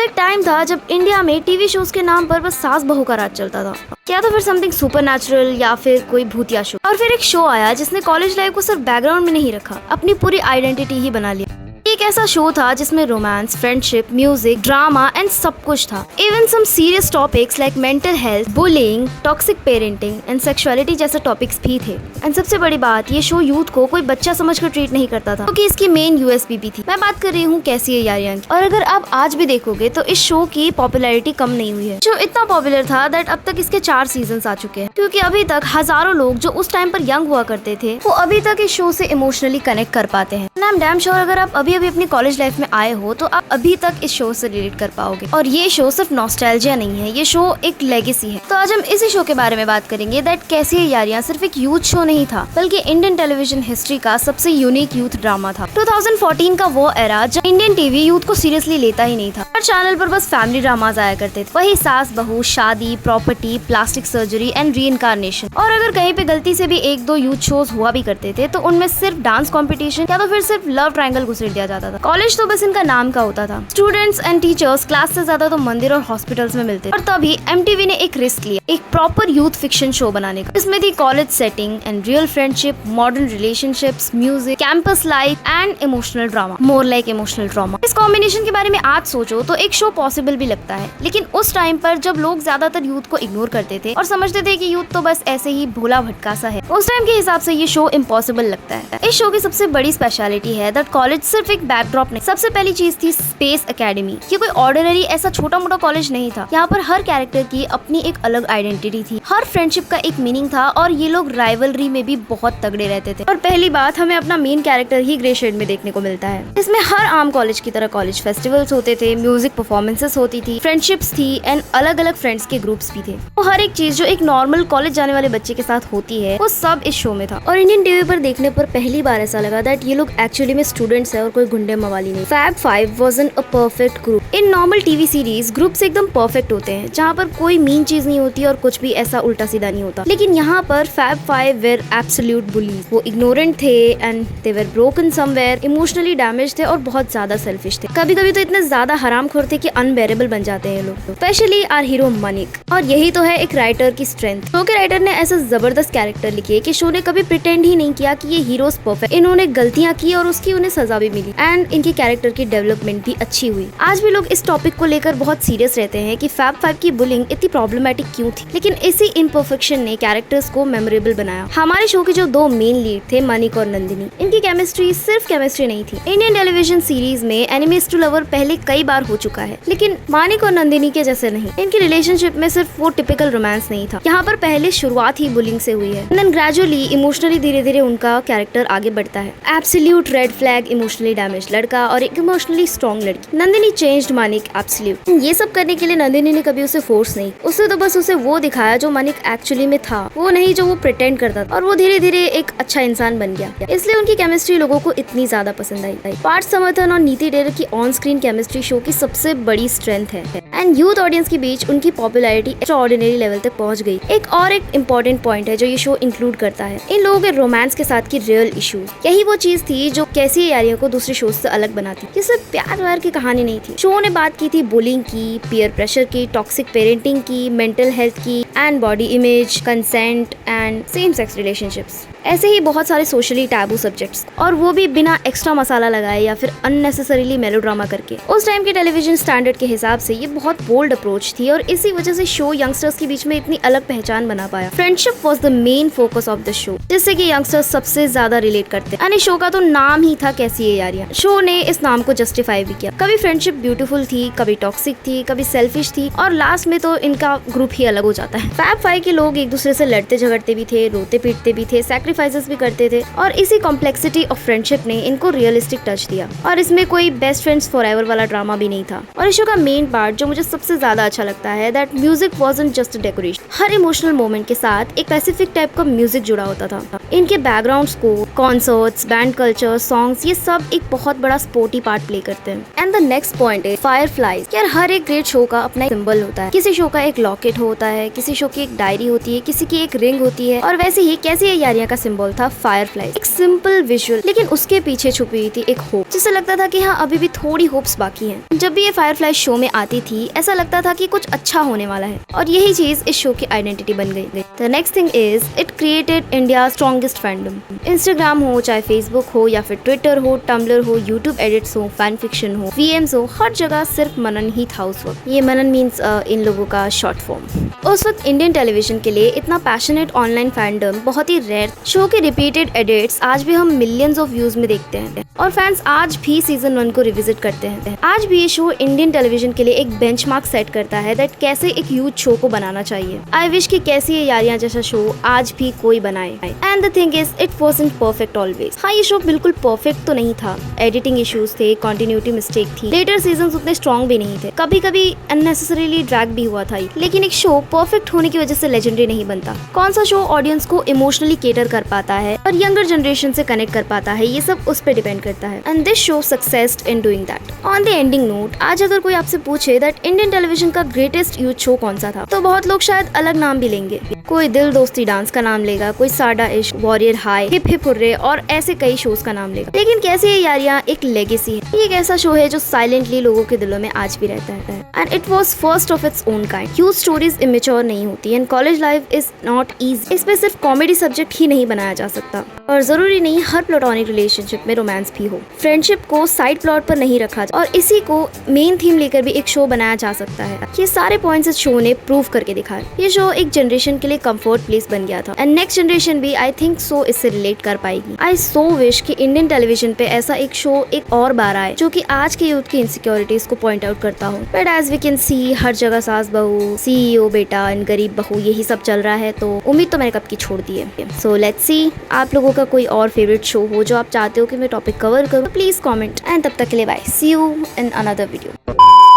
तो एक टाइम था जब इंडिया में टीवी शोज के नाम पर बस सास बहू का राज चलता था, या तो फिर समथिंग सुपरनैचुरल या फिर कोई भूतिया शो। और फिर एक शो आया जिसने कॉलेज लाइफ को सिर्फ बैकग्राउंड में नहीं रखा, अपनी पूरी आइडेंटिटी ही बना लिया। एक ऐसा शो था जिसमें romance, friendship, music, drama and सब कुछ था। Even some serious topics like mental health, bullying, toxic parenting and sexuality जैसे टॉपिक्स भी थे। एंड सबसे बड़ी बात, ये शो यूथ को कोई बच्चा समझकर ट्रीट नहीं करता था, क्योंकि इसकी मेन यूएसपी भी थी। मैं बात कर रही हूँ कैसी है यारियां की। और अगर आप आज भी देखोगे तो इस शो की पॉपुलैरिटी कम नहीं हुई है। शो इतना पॉपुलर था दैट अब तक इसके 4 सीजन आ चुके हैं, क्योंकि अभी तक हजारों लोग जो उस टाइम पर यंग हुआ करते थे वो अभी तक इस शो से इमोशनली कनेक्ट कर पाते हैं। आई एम डैम श्योर अगर आप अभी अपनी कॉलेज लाइफ में आए हो तो आप अभी तक इस शो से रिलेट कर पाओगे। और ये शो सिर्फ नॉस्टैल्जिया नहीं है, ये शो एक लेगेसी है। तो आज हम इसी शो के बारे में बात करेंगे दैट कैसी है यारियां सिर्फ एक यूथ शो नहीं था, बल्कि इंडियन टेलीविजन हिस्ट्री का सबसे यूनिक यूथ ड्रामा था। 2014 का वो एरा जब इंडियन टीवी यूथ को सीरियसली लेता ही नहीं था। हर चैनल पर बस फैमिली ड्रामाज आया करते थे, वही सास बहू, शादी, property, plastic surgery and reincarnation. और अगर कहीं पे गलती से भी 1-2 यूथ शोज हुआ भी करते थे तो उनमें सिर्फ डांस कॉम्पिटिशन या तो फिर सिर्फ लव ट्रायंगल घुसेड़ दिया जाता था। कॉलेज तो बस इनका नाम का होता था। स्टूडेंट्स एंड टीचर्स क्लास से ज्यादा तो मंदिर और हॉस्पिटल्स में मिलते थे। और तभी एमटीवी ने एक रिस्क लिया, एक प्रॉपर यूथ फिक्शन शो बनाने का। इसमें थी college setting and real friendship, modern relationships, music, campus life and emotional drama, more like emotional drama. इस कॉम्बिनेशन के बारे में आज सोचो तो एक शो पॉसिबल भी लगता है, लेकिन उस टाइम पर जब लोग ज्यादातर यूथ को इग्नोर करते थे और समझते थे कि यूथ तो बस ऐसे ही भोला भटका सा है, उस टाइम के हिसाब से ये शो इम्पॉसिबल लगता है। इस शो की सबसे बड़ी स्पेशलिटी है दैट कॉलेज सिर्फ एक बैकड्रॉप नहीं। सबसे पहली चीज थी स्पेस एकेडमी। ये कोई ऑर्डिनरी ऐसा छोटा मोटा कॉलेज नहीं था। यहाँ पर हर कैरेक्टर की अपनी एक अलग आइडेंटिटी थी, हर फ्रेंडशिप का एक मीनिंग था और ये लोग राइवलरी में भी बहुत तगड़े रहते थे। और पहली बात, हमें अपना मेन कैरेक्टर ही ग्रे शेड में देखने को मिलता है। इसमें हर आम कॉलेज की तरह कॉलेज फेस्टिवल्स होते थे, म्यूजिक परफॉर्मेंसेस होती थी, फ्रेंडशिप्स थी एंड अलग अलग फ्रेंड्स के ग्रुप्स भी थे। वो हर एक चीज जो एक नॉर्मल कॉलेज जाने वाले बच्चे के साथ होती है वो सब इस शो में था। और इंडियन टीवी पर देखने पर पहली बार ऐसा लगा दैट ये लोग एक्चुअली में स्टूडेंट्स है और कोई गुंडे मवाली नहीं। Fab 5 was a perfect group. इन नॉर्मल टीवी सीरीज ग्रुप्स एकदम परफेक्ट होते हैं, जहाँ पर कोई मीन चीज नहीं होती और कुछ भी ऐसा उल्टा सीधा नहीं होता। लेकिन यहाँ पर फैब 5 वेर एब्सोल्यूट बुलीज। वो इग्नोरेंट थे and they were broken somewhere, emotionally damage थे और बहुत ज्यादा सेल्फिश थे। कभी कभी तो इतने ज्यादा हरामखोर थे कि अनबेरेबल बन जाते हैं लोग। स्पेशली आर हीरो मनिक। और यही तो है एक राइटर की स्ट्रेंथ। शो के राइटर ने ऐसा जबरदस्त कैरेक्टर लिखे कि शो ने कभी प्रिटेंड ही नहीं किया कि ये हीरोज परफेक्ट। इन्होंने गलतियां की और उसकी उन्हें सजा भी मिली एंड इनके कैरेक्टर की डेवलपमेंट भी अच्छी हुई। आज भी लोग इस टॉपिक को लेकर बहुत सीरियस रहते हैं कि फैब 5 की बुलिंग इतनी प्रॉब्लमेटिक क्यों थी, लेकिन इसी इम्परफेक्शन ने कैरेक्टर्स को मेमोरेबल बनाया। हमारे शो के जो 2 मेन लीड थे, मनिक और नंदिनी, इनकी केमिस्ट्री सिर्फ केमिस्ट्री नहीं थी। इंडियन टेलीविजन सीरीज में एनिमीज टू लवर पहले कई बार हो चुका है, लेकिन मानिक और नंदिनी के जैसे नहीं। इनकी रिलेशनशिप में सिर्फ वो टिपिकल रोमांस नहीं था, यहाँ पर पहले शुरुआत ही बुलिंग से हुई है। देन ग्रेजुअली इमोशनली धीरे धीरे उनका कैरेक्टर आगे बढ़ता है। Absolute red flag emotionally damage लड़का और एक इमोशनली स्ट्रॉन्ग लड़की। Nandini changed Manik absolute. ये सब करने के लिए नंदिनी ने कभी उसे फोर्स नहीं, उससे तो बस उसे वो दिखाया जो मानिक एक्चुअली में था, वो नहीं जो वो प्रिटेंड करता था। और वो धीरे धीरे एक अच्छा इंसान बन गया, इसलिए उनकी केमिस्ट्री लोगों को इतनी ज्यादा पसंद आई। पार्थ समर्थन और नीति डेर की ऑन स्क्रीन केमिस्ट्री शो की सबसे बड़ी स्ट्रेंथ है एंड यूथ ऑडियंस के बीच उनकी पॉपुलैरिटी एक्स्ट्राऑर्डिनरी लेवल तक पहुंच गई। एक इम्पोर्टेंट पॉइंट है जो ये शो इंक्लूड करता है, इन लोगों के रोमांस के साथ की रियल इश्यूज। यही वो चीज थी जो कैसी है यारियां को दूसरे शो से अलग बनाती। ये सिर्फ प्यार व्यार की कहानी नहीं थी। शो ने बात की थी बुलिंग की, पीयर प्रेशर की, टॉक्सिक पेरेंटिंग की, मेंटल हेल्थ की and body image, consent and same sex relationships. ऐसे ही बहुत सारे सोशली टैबू सब्जेक्ट्स, और वो भी बिना एक्स्ट्रा मसाला लगाए या फिर अननेसेसरीली मेलोड्रामा करके। उस टाइम के टेलीविजन स्टैंडर्ड के हिसाब से ये बहुत बोल्ड अप्रोच थी और इसी वजह से शो यंगस्टर्स के बीच में इतनी अलग पहचान बना पाया। Friendship was the main focus of the show, जिससे कि यंगस्टर्स सबसे ज्यादा रिलेट करते हैं। शो का तो नाम ही था कैसी है यारियां। शो ने इस नाम को जस्टिफाई भी किया। कभी फ्रेंडशिप ब्यूटीफुल थी, कभी टॉक्सिक थी, कभी सेल्फिश थी और लास्ट में तो इनका ग्रुप ही अलग हो जाता है। फैब 5 के लोग एक दूसरे से लड़ते झगड़ते भी थे, रोते पीटते भी थे, सैक्रिफाइसेस भी करते थे और इसी कॉम्प्लेक्सिटी ऑफ फ्रेंडशिप ने इनको रियलिस्टिक टच दिया। और इसमें कोई बेस्ट फ्रेंड्स फॉरएवर वाला ड्रामा भी नहीं था। और इस शो का मेन पार्ट जो मुझे सबसे ज्यादा अच्छा लगता है that music wasn't just a decoration. Her emotional moment के साथ एक स्पेसिफिक टाइप का म्यूजिक जुड़ा होता था। इनके background score, concerts, band culture, songs, ये सब एक बहुत बड़ा स्पोर्टी पार्ट प्ले करते हैं। एंड द नेक्स्ट पॉइंट है फायरफ्लाइज। यार हर एक ग्रेट शो का अपना सिंबल होता है। किसी शो का एक लॉकेट होता है, किसी शो की एक डायरी होती है, किसी की एक रिंग होती है और वैसे ही कैसी है यारियां का सिंबल था फायरफ्लाइज, एक सिंपल विजुअल, लेकिन उसके पीछे छुपी हुई थी एक होप, जिससे लगता था कि हाँ अभी भी थोड़ी होप्स बाकी हैं। जब भी ये फायरफ्लाइज शो में आती थी ऐसा लगता था कि कुछ अच्छा होने वाला है, और यही चीज इस शो की आइडेंटिटी बन गई। The next thing is it created India strongest fandom. Instagram हो, चाहे फेसबुक हो या फिर ट्विटर हो, टम्बलर हो, यूट्यूब एडिट्स हो, फैन फिक्शन हो, VMs हो, हर जगह सिर्फ मनन ही था उस वक्त। ये मनन मीन्स इन लोगों का शॉर्ट फॉर्म। उस वक्त इंडियन टेलीविजन के लिए इतना पैशनेट ऑनलाइन फैंडम बहुत ही रेयर। शो के रिपीटेड एडिट्स आज भी हम मिलियंस ऑफ व्यूज में देखते हैं, और फैंस आज भी सीजन 1 को रिविजिट करते हैं। आज भी ये शो इंडियन टेलीविजन के लिए एक बेंचमार्क सेट करता है दैट कैसे एक यूथ शो को बनाना चाहिए। आई विश कि कैसी ये यारियां जैसा शो आज भी कोई बनाए। And the thing is it wasn't perfect always. हाँ, ये शो बिल्कुल परफेक्ट तो नहीं था, एडिटिंग इश्यूज थे, कंटिन्यूटी मिस्टेक थी, लेटर सीजन्स उतने स्ट्रॉन्ग भी नहीं थे, कभी कभी अननेसेसरीली ड्रैग भी हुआ था। लेकिन एक शो परफेक्ट होने की वजह से लेजेंडरी नहीं बनता। कौन सा शो ऑडियंस को इमोशनली केटर कर पाता है और यंगर जनरेशन से कनेक्ट कर पाता है, ये सब उस पर डिपेंड करता है। And this show succeeded in doing that. On the ending note, आज अगर कोई आपसे पूछे दैट इंडियन टेलीविजन का ग्रेटेस्ट यूथ शो कौन सा था, तो बहुत लोग शायद अलग नाम भी लेंगे। कोई दिल दोस्ती डांस का नाम लेगा, कोई साडा इश्क, warrior high, hip hip hurray और ऐसे कई शोज का नाम लेगा। लेकिन कैसे ये यारियां एक लेगेसी है। ये एक ऐसा शो है जो साइलेंटली लोगों के दिलों में आज भी रहता है, and it was first of its own kind. Huge stories immature नहीं होती, and college life is not easy. इस पे सिर्फ कॉमेडी सब्जेक्ट ही नहीं बनाया जा सकता, और जरूरी नहीं हर प्लेटोनिक रिलेशनशिप में रोमांस भी हो। फ्रेंडशिप को साइड प्लॉट पर नहीं रखा और इसी को मेन थीम लेकर भी एक शो बनाया जा सकता है। ये सारे पॉइंट्स इस शो ने प्रूव करके दिखाए। ये शो एक जनरेशन के लिए कंफर्ट प्लेस बन गया था, एंड नेक्स्ट जनरेशन भी आई थिंक सो इससे रिलेट कर पाएगी। आई सो विश कि इंडियन टेलीविजन पे ऐसा एक शो एक और बार आए जो कि आज के यूथ की इनसिक्योरिटीज को पॉइंट आउट करता हो। But as we can see हर जगह सास बहू, CEO बेटा एंड गरीब बहू, यही सब चल रहा है, तो उम्मीद तो मैंने कब की छोड़ दी है। सो लेट्स सी, आप लोगों का कोई और फेवरेट शो हो जो आप चाहते हो कि मैं टॉपिक कवर करूँ, प्लीज कॉमेंट। एंड तब तक के लिए bye, see you in another video.